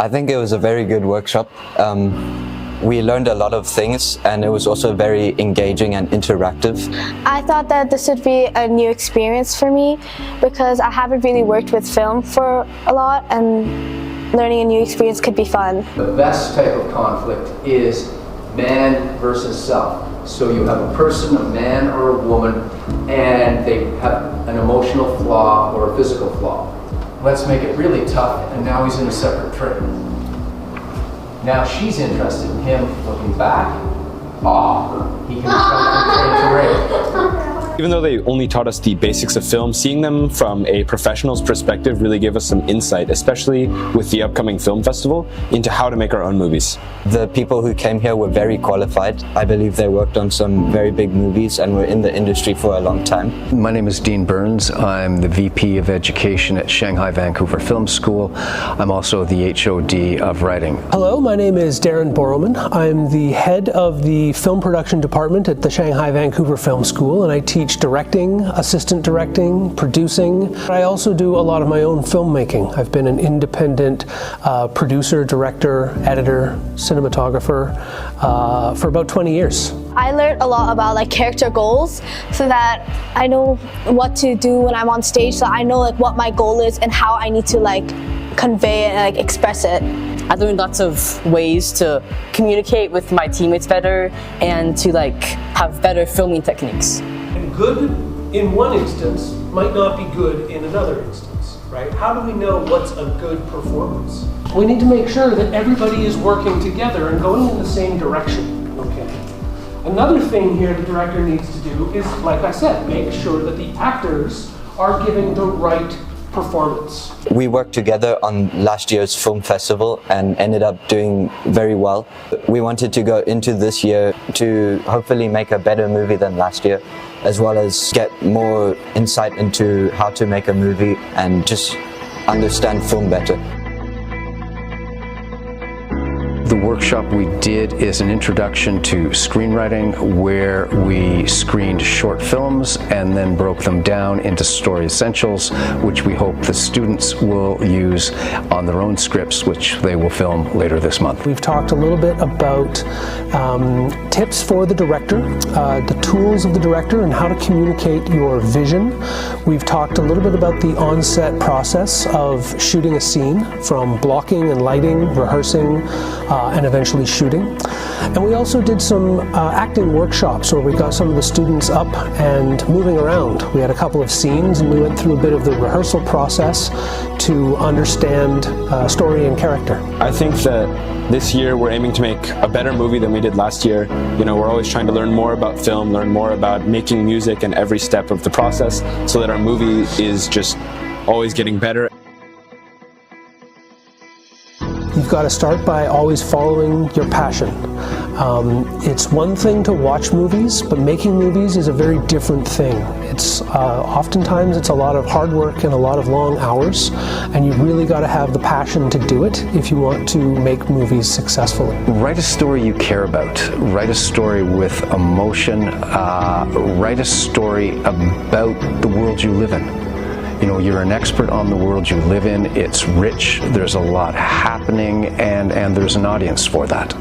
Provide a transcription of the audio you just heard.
I think it was a very good workshop. We learned a lot of things, and it was also very engaging and interactive. I thought that this would be a new experience for me because I haven't really worked with film for a lot, and learning a new experience could be fun. The best type of conflict is man versus self. So you have a person, a man or a woman, and they have an emotional flaw or a physical flaw. Let's make it really tough, and now he's in a separate trip. Now she's interested in him looking back. He can jump from trade to trade. Even though they only taught us the basics of film, seeing them from a professional's perspective really gave us some insight, especially with the upcoming film festival, into how to make our own movies. The people who came here were very qualified. I believe they worked on some very big movies and were in the industry for a long time. My name is Dean Burns. I'm the VP of Education at Shanghai Vancouver Film School. I'm also the HOD of Writing. Hello, my name is Darren Borrowman. I'm the head of the film production department at the Shanghai Vancouver Film School, and I teach directing, assistant directing, producing. I also do a lot of my own filmmaking. I've been an independent producer, director, editor, cinematographer for about 20 years. I learned a lot about character goals so that I know what to do when I'm on stage, so I know what my goal is and how I need to convey it and express it. I learned lots of ways to communicate with my teammates better and to have better filming techniques. And good in one instance might not be good in another instance, right? How do we know what's a good performance? We need to make sure that everybody is working together and going in the same direction, okay? Another thing here the director needs to do is, like I said, make sure that the actors are giving the right performance. We worked together on last year's film festival and ended up doing very well. We wanted to go into this year to hopefully make a better movie than last year, as well as get more insight into how to make a movie and just understand film better. The workshop we did is an introduction to screenwriting, where we screened short films and then broke them down into story essentials, which we hope the students will use on their own scripts, which they will film later this month. We've talked a little bit about tips for the director, the tools of the director, and how to communicate your vision. We've talked a little bit about the on-set process of shooting a scene, from blocking and lighting, rehearsing, and eventually shooting. And we also did some acting workshops where we got some of the students up and moving around. We had a couple of scenes and we went through a bit of the rehearsal process to understand story and character. I think that this year we're aiming to make a better movie than we did last year. We're always trying to learn more about film, learn more about making music and every step of the process, so that our movie is just always getting better. You've got to start by always following your passion. It's one thing to watch movies, but making movies is a very different thing. It's oftentimes it's a lot of hard work and a lot of long hours, and you really got to have the passion to do it if you want to make movies successfully. Write a story you care about. Write a story with emotion. Write a story about the world you live in. You're an expert on the world you live in. It's rich, there's a lot happening, and there's an audience for that.